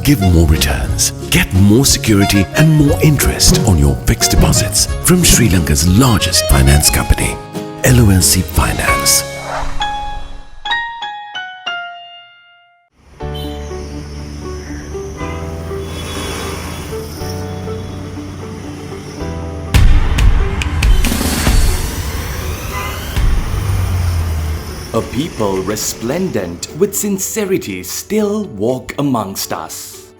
give more returns. Get more security and more interest on your fixed deposits from Sri Lanka's largest finance company, LOLC Finance. A people resplendent with sincerity still walk amongst us.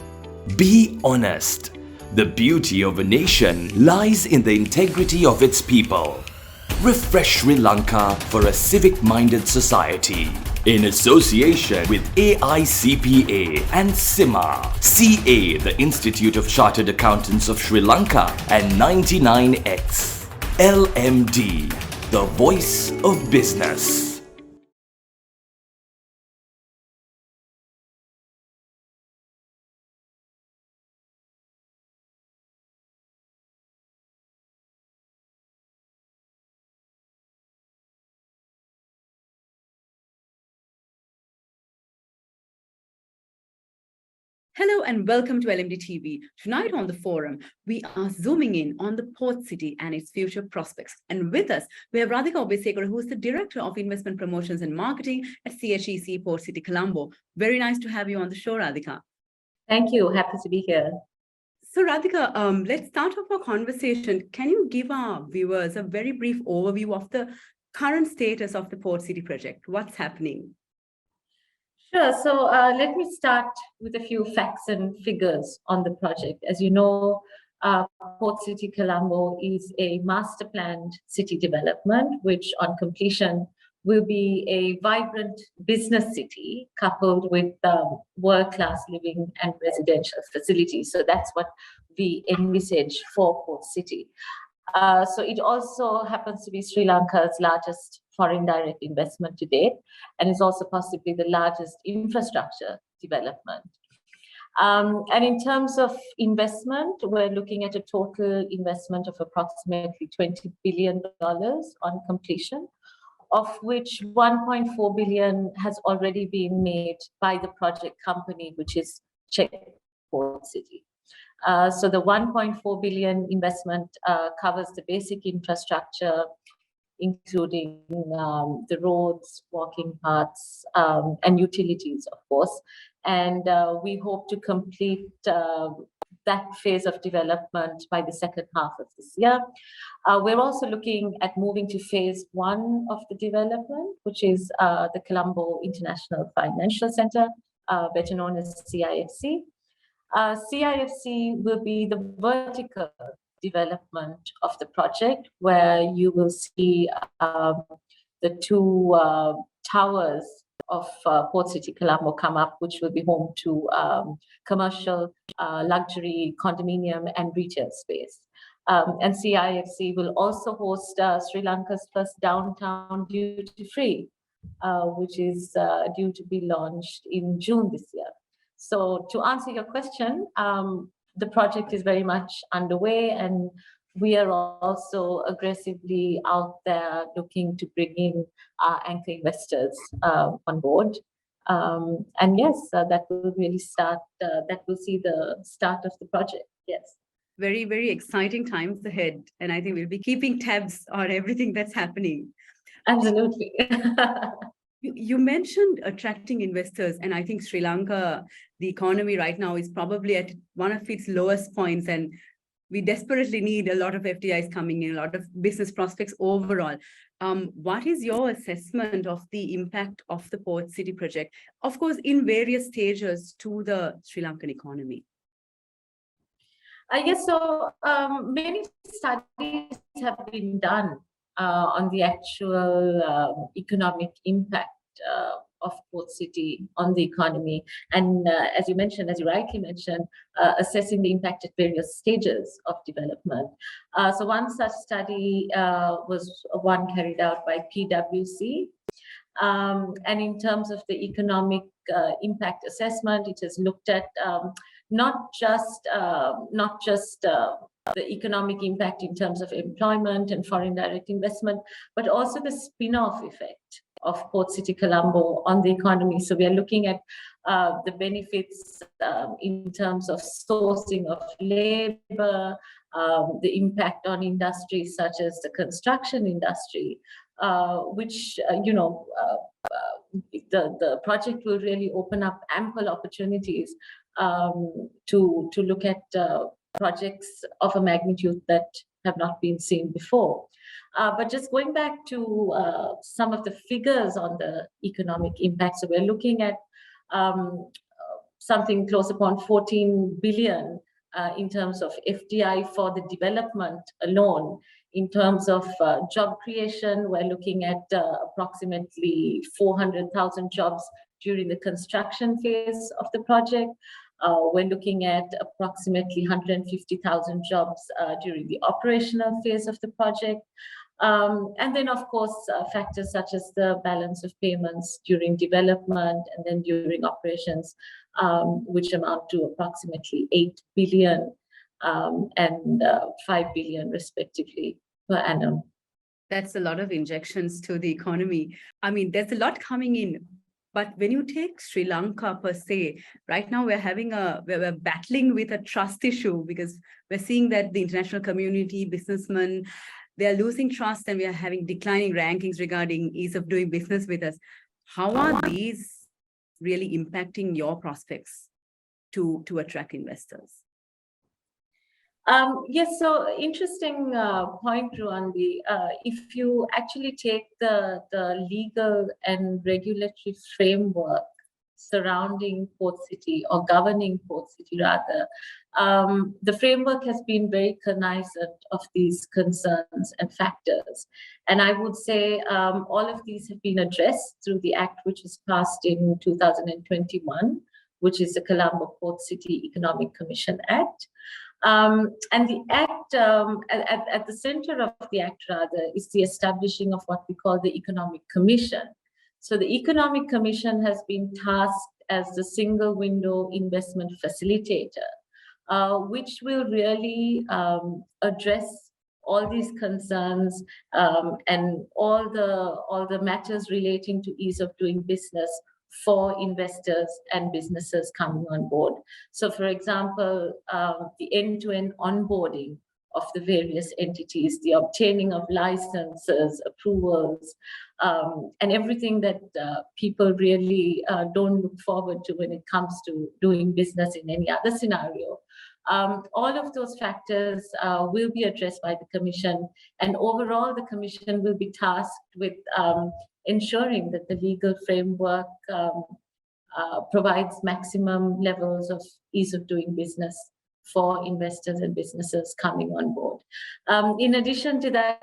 Be honest. The beauty of a nation lies in the integrity of its people. Refresh Sri Lanka for a civic-minded society. In association with AICPA and CIMA, CA, the Institute of Chartered Accountants of Sri Lanka, and 99X. LMD, the voice of business. Hello and welcome to LMDtv. Tonight on the forum, we are zooming in on the port city and its future prospects. And with us, we have Radika Obeyesekere, who is the Director of Investment Promotions and Marketing at CHEC Port City, Colombo. Very nice to have you on the show, Radika. Thank you. Happy to be here. So Radika, let's start off our conversation. Can you give our viewers a very brief overview of the current status of the Port City project? What's happening? Sure. So let me start with a few facts and figures on the project. As you know, Port City Colombo is a master planned city development, which on completion will be a vibrant business city coupled with world-class living and residential facilities. So that's what we envisage for Port City. So it also happens to be Sri Lanka's largest foreign direct investment to date, and is also possibly the largest infrastructure development. And in terms of investment, we're looking at a total investment of approximately $20 billion on completion, of which $1.4 billion has already been made by the project company, which is CHEC Port City. So the $1.4 billion investment covers the basic infrastructure, including the roads, walking paths, and utilities, of course. And we hope to complete that phase of development by the second half of this year. We're also looking at moving to phase one of the development, which is the Colombo International Financial Center, better known as CIFC. CIFC will be the vertical development of the project, where you will see the two towers of Port City Colombo come up, which will be home to commercial, luxury, condominium and retail space. And CIFC will also host Sri Lanka's first downtown duty-free, which is due to be launched in June this year. So to answer your question, the project is very much underway, and we are also aggressively out there looking to bring in our anchor investors on board. And yes, that will really start, that will see the start of the project, yes. Very, very exciting times ahead. And I think we'll be keeping tabs on everything that's happening. Absolutely. You mentioned attracting investors, and I think Sri Lanka, the economy right now is probably at one of its lowest points, and we desperately need a lot of FDIs coming in, a lot of business prospects overall. What is your assessment of the impact of the Port City project, of course, in various stages to the Sri Lankan economy? Yes, so many studies have been done on the actual economic impact of Port City on the economy. And as you mentioned, as you rightly mentioned, assessing the impact at various stages of development. So one such study was one carried out by PwC. And in terms of the economic impact assessment, it has looked at not just the economic impact in terms of employment and foreign direct investment, but also the spin-off effect of Port City Colombo on the economy. So we are looking at the benefits in terms of sourcing of labor, the impact on industries such as the construction industry, which, the project will really open up ample opportunities to look at projects of a magnitude that have not been seen before. But just going back to some of the figures on the economic impact, so we're looking at something close upon 14 billion in terms of FDI for the development alone. In terms of job creation, we're looking at approximately 400,000 jobs during the construction phase of the project. We're looking at approximately 150,000 jobs during the operational phase of the project. And then, of course, factors such as the balance of payments during development and then during operations, which amount to approximately 8 billion and 5 billion respectively per annum. That's a lot of injections to the economy. I mean, there's a lot coming in. But when you take Sri Lanka per se, right now we're battling with a trust issue, because we're seeing that the international community, businessmen, they're losing trust, and we are having declining rankings regarding ease of doing business with us. How are these really impacting your prospects to attract investors? Yes, so interesting point, Ruwandi. If you actually take the legal and regulatory framework surrounding Port City, or governing Port City rather, the framework has been very cognizant of these concerns and factors. And I would say all of these have been addressed through the Act which was passed in 2021, which is the Colombo Port City Economic Commission Act. And the Act, at the center of the Act rather, is the establishing of what we call the Economic Commission. So the Economic Commission has been tasked as the single window investment facilitator, which will really address all these concerns and all the matters relating to ease of doing business for investors and businesses coming on board. So, for example, the end-to-end onboarding of the various entities, the obtaining of licenses, approvals, and everything that people really don't look forward to when it comes to doing business in any other scenario. All of those factors will be addressed by the Commission, and overall the Commission will be tasked with ensuring that the legal framework provides maximum levels of ease of doing business for investors and businesses coming on board. In addition to that,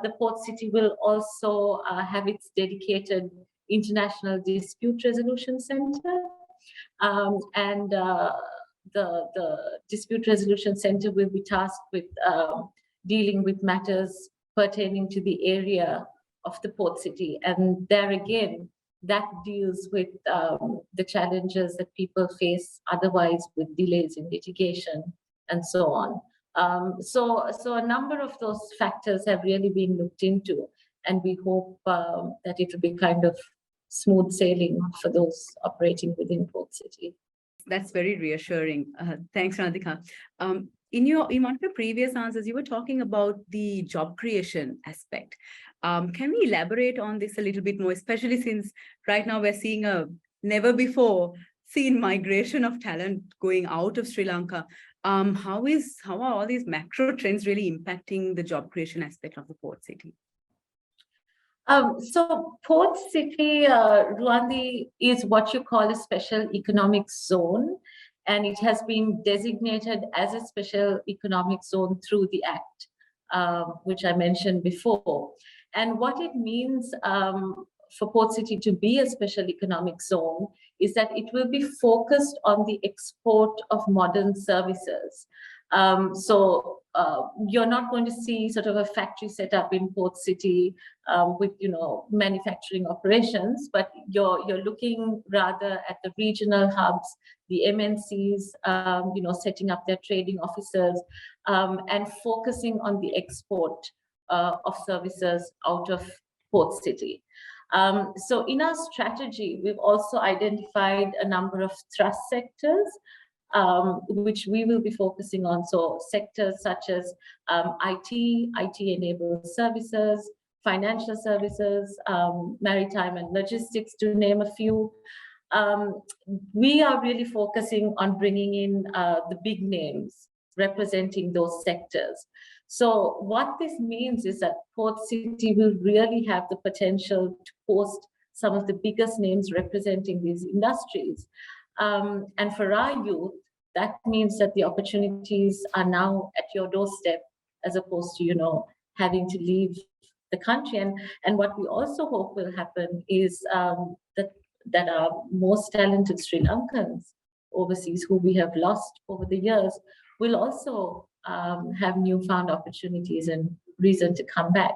the Port City will also have its dedicated International Dispute Resolution Center, and the Dispute Resolution Center will be tasked with dealing with matters pertaining to the area of the Port City. And there again, that deals with the challenges that people face otherwise with delays in litigation and so on. So a number of those factors have really been looked into, and we hope that it will be kind of smooth sailing for those operating within Port City. That's very reassuring. Thanks, Radika. In one of your previous answers, you were talking about the job creation aspect. Can we elaborate on this a little bit more, especially since right now we're seeing a never before seen migration of talent going out of Sri Lanka? How are all these macro trends really impacting the job creation aspect of the Port City? So Port City, Ruwandi, is what you call a special economic zone, and it has been designated as a special economic zone through the Act, which I mentioned before. And what it means for Port City to be a special economic zone is that it will be focused on the export of modern services. So you're not going to see sort of a factory set up in Port City with, manufacturing operations, but you're looking rather at the regional hubs, the MNCs, setting up their trading offices and focusing on the export of services out of Port City. So in our strategy, we've also identified a number of thrust sectors, which we will be focusing on. So sectors such as IT-enabled services, financial services, maritime and logistics, to name a few. We are really focusing on bringing in the big names representing those sectors. So what this means is that Port City will really have the potential to host some of the biggest names representing these industries. And for our youth, that means that the opportunities are now at your doorstep, as opposed to, having to leave the country. And what we also hope will happen is that our most talented Sri Lankans overseas, who we have lost over the years, will also have newfound opportunities and reason to come back.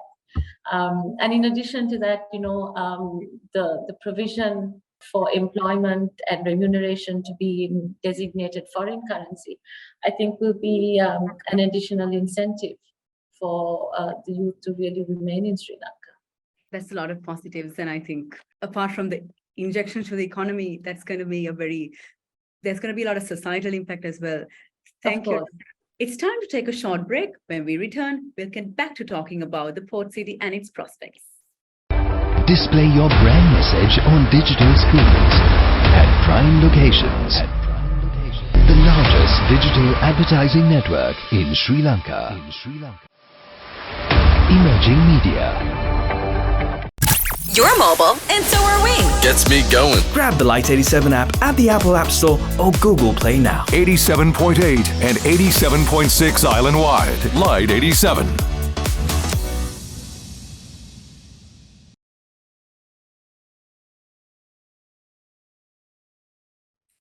And in addition to that, the provision for employment and remuneration to be in designated foreign currency, I think will be an additional incentive for the youth to really remain in Sri Lanka. That's a lot of positives. And I think apart from the injection to the economy, there's going to be a lot of societal impact as well. Thank you. It's time to take a short break. When we return, we'll get back to talking about the port city and its prospects. Display your brand message on digital screens at prime locations. The largest digital advertising network in Sri Lanka. Emerging media. You're mobile, and so are we. Gets me going. Grab the Light 87 app at the Apple App Store or Google Play now. 87.8 and 87.6 island-wide. Light 87.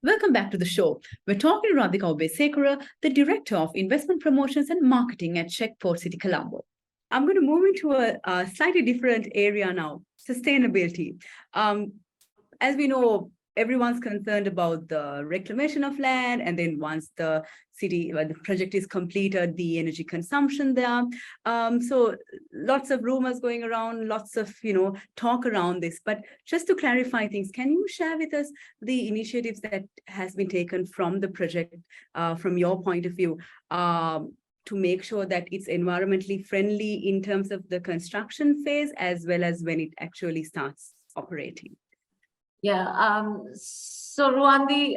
Welcome back to the show. We're talking to Radika Obeyesekere, the Director of Investment Promotions and Marketing at CHEC Port City, Colombo. I'm going to move into a slightly different area now, sustainability. As we know, everyone's concerned about the reclamation of land, and then once the project is completed, the energy consumption there. So lots of rumors going around, lots of talk around this. But just to clarify things, can you share with us the initiatives that has been taken from the project, from your point of view, to make sure that it's environmentally friendly in terms of the construction phase as well as when it actually starts operating? Yeah, so Ruwandi,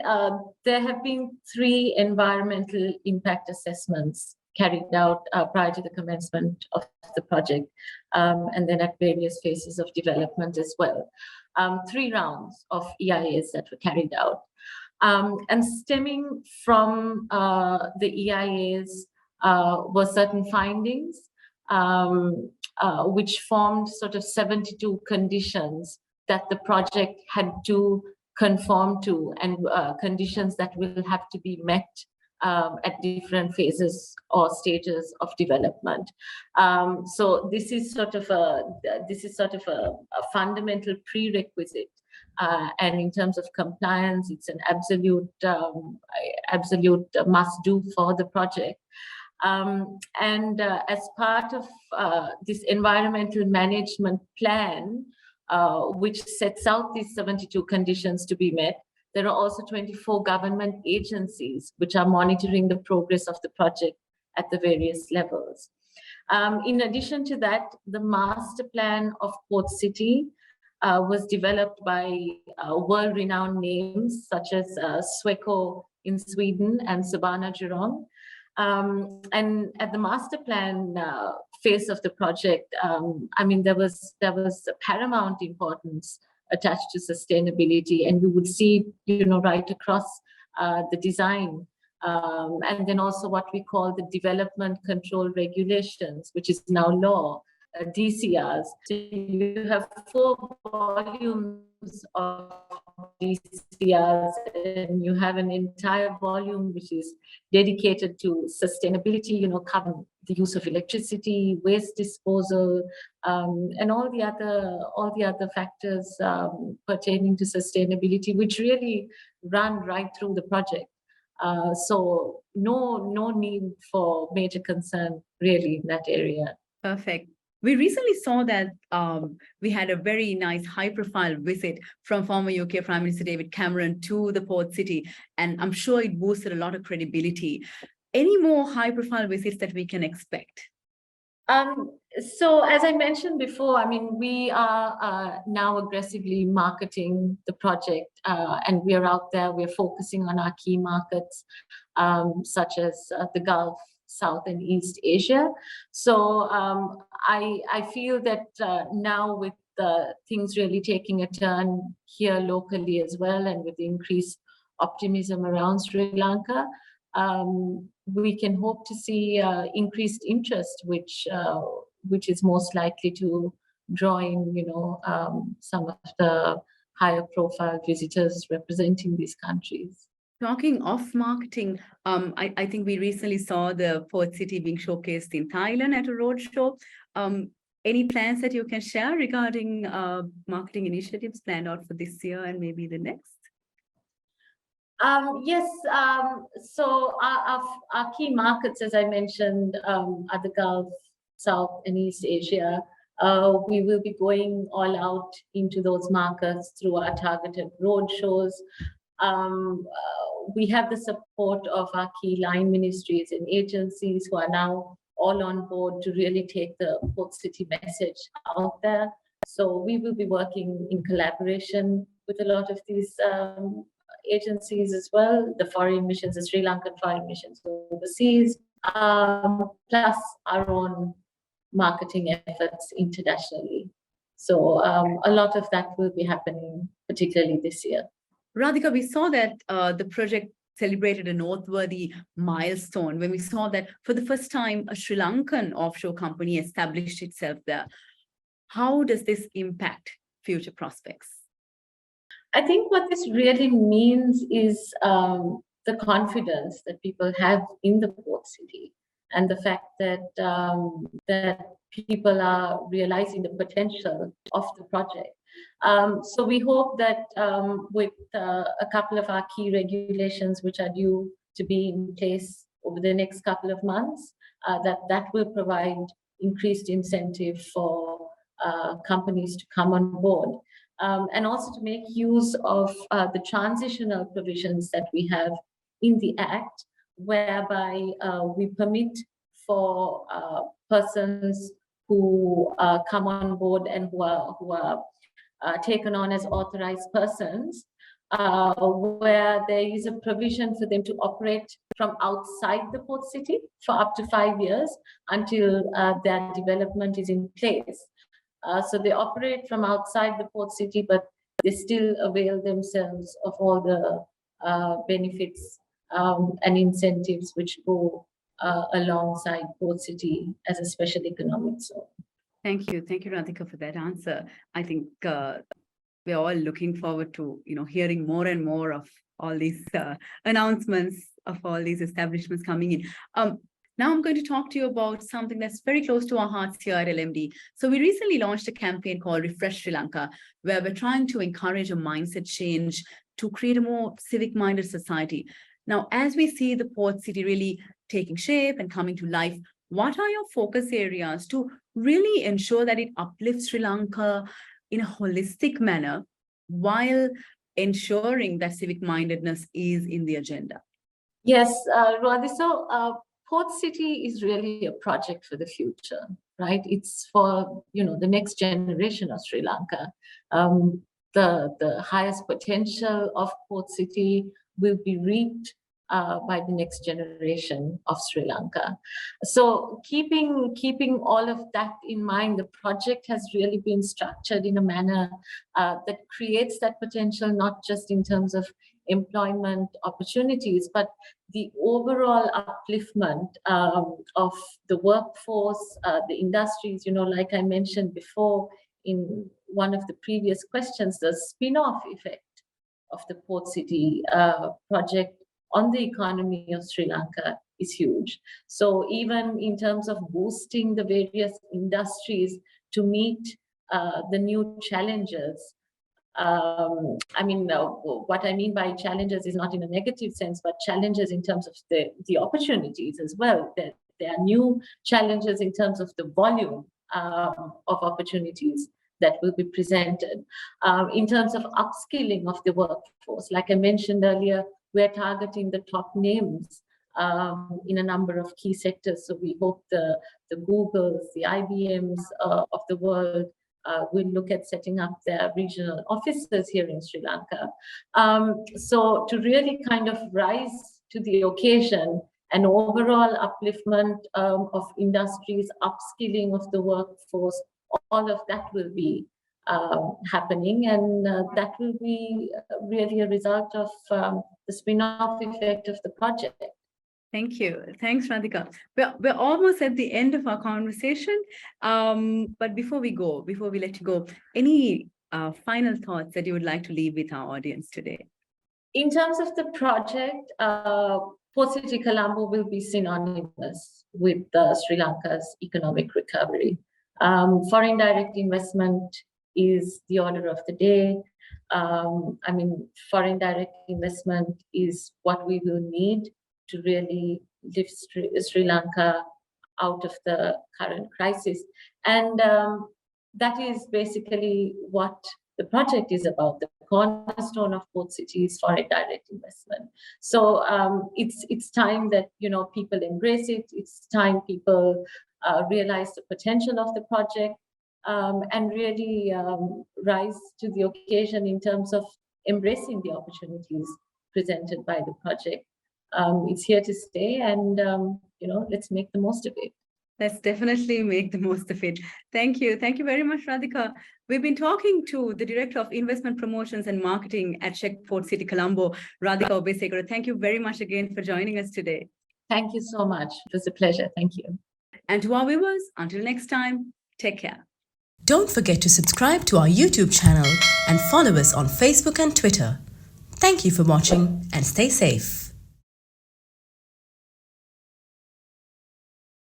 there have been 3 environmental impact assessments carried out prior to the commencement of the project, and then at various phases of development as well. 3 rounds of EIAs that were carried out. And stemming from the EIAs were certain findings, which formed sort of 72 conditions that the project had to conform to, and conditions that will have to be met at different phases or stages of development. So this is sort of a fundamental prerequisite, and in terms of compliance, it's an absolute must-do for the project. And as part of this environmental management plan, which sets out these 72 conditions to be met, there are also 24 government agencies which are monitoring the progress of the project at the various levels. In addition to that, the master plan of Port City was developed by world-renowned names such as Sweco in Sweden and Sabana Jurong. And at the master plan phase of the project, I mean, there was a paramount importance attached to sustainability, and you would see, right across the design, and then also what we call the development control regulations, which is now law, DCRs. So you have 4 volumes of DCRs, and you have an entire volume which is dedicated to sustainability, covering the use of electricity, waste disposal, and all the other factors pertaining to sustainability, which really run right through the project. So no need for major concern really in that area. Perfect. We recently saw that we had a very nice high-profile visit from former UK Prime Minister David Cameron to the port city, and I'm sure it boosted a lot of credibility. Any more high-profile visits that we can expect? So as I mentioned before, I mean, we are now aggressively marketing the project, and we are out there, we're focusing on our key markets, such as the Gulf, South and East Asia. So I feel that now with things really taking a turn here locally as well, and with the increased optimism around Sri Lanka, we can hope to see increased interest, which is most likely to draw in, some of the higher profile visitors representing these countries. Talking of marketing, I think we recently saw the port city being showcased in Thailand at a roadshow. Any plans that you can share regarding marketing initiatives planned out for this year and maybe the next? Yes, so our key markets, as I mentioned, are the Gulf, South and East Asia. We will be going all out into those markets through our targeted road shows. We have the support of our key line ministries and agencies who are now all on board to really take the port city message out there. So we will be working in collaboration with a lot of these agencies as well, the foreign missions, the Sri Lankan foreign missions overseas, plus our own marketing efforts internationally. So a lot of that will be happening, particularly this year. Radika, we saw that the project celebrated a noteworthy milestone when we saw that for the first time, a Sri Lankan offshore company established itself there. How does this impact future prospects? I think what this really means is the confidence that people have in the port city, and the fact that that people are realizing the potential of the project. So we hope that with a couple of our key regulations, which are due to be in place over the next couple of months, that will provide increased incentive for companies to come on board. And also to make use of the transitional provisions that we have in the Act, whereby we permit for persons who come on board and who are taken on as authorized persons, where there is a provision for them to operate from outside the port city for up to 5 years until their development is in place. So they operate from outside the port city, but they still avail themselves of all the benefits and incentives which go alongside port city as a special economic zone. Thank you, Radika, for that answer. I think we're all looking forward to hearing more and more of all these announcements of all these establishments coming in. Now I'm going to talk to you about something that's very close to our hearts here at LMD. So we recently launched a campaign called Refresh Sri Lanka, where we're trying to encourage a mindset change to create a more civic-minded society. Now, as we see the port city really taking shape and coming to life, what are your focus areas to really ensure that it uplifts Sri Lanka in a holistic manner while ensuring that civic-mindedness is in the agenda? Yes, Ruwandi, so Port City is really a project for the future, right? It's for the next generation of Sri Lanka. The highest potential of Port City will be reaped by the next generation of Sri Lanka. So keeping all of that in mind, the project has really been structured in a manner that creates that potential, not just in terms of employment opportunities, but the overall upliftment of the workforce, the industries, like I mentioned before in one of the previous questions, the spin-off effect of the Port City project on the economy of Sri Lanka is huge. So even in terms of boosting the various industries to meet the new challenges, what I mean by challenges is not in a negative sense, but challenges in terms of the opportunities as well. There are new challenges in terms of the volume of opportunities that will be presented. In terms of upskilling of the workforce, like I mentioned earlier, we're targeting the top names in a number of key sectors. So we hope the Googles, the IBMs of the world will look at setting up their regional offices here in Sri Lanka. So to really kind of rise to the occasion, an overall upliftment of industries, upskilling of the workforce, all of that will be happening, and that will be really a result of the spin-off effect of the project. Thank you. Thanks, Radika. We're almost at the end of our conversation. But before we let you go, any final thoughts that you would like to leave with our audience today? In terms of the project, Port City Colombo will be synonymous with Sri Lanka's economic recovery. Foreign direct investment is the order of the day. I mean, foreign direct investment is what we will need to really lift Sri Lanka out of the current crisis. And that is basically what the project is about. The cornerstone of Port City is foreign direct investment. So it's time that, you know, people embrace it. It's time people realize the potential of the project and really rise to the occasion in terms of embracing the opportunities presented by the project. It's here to stay, and you know, let's make the most of it. Let's definitely make the most of it. Thank you. Thank you very much, Radika. We've been talking to the Director of Investment Promotions and Marketing at CHEC Port City Colombo, Radika Obeyesekere. Thank you very much again for joining us today. Thank you so much. It was a pleasure. Thank you. And to our viewers, until next time, take care. Don't forget to subscribe to our YouTube channel and follow us on Facebook and Twitter. Thank you for watching and stay safe.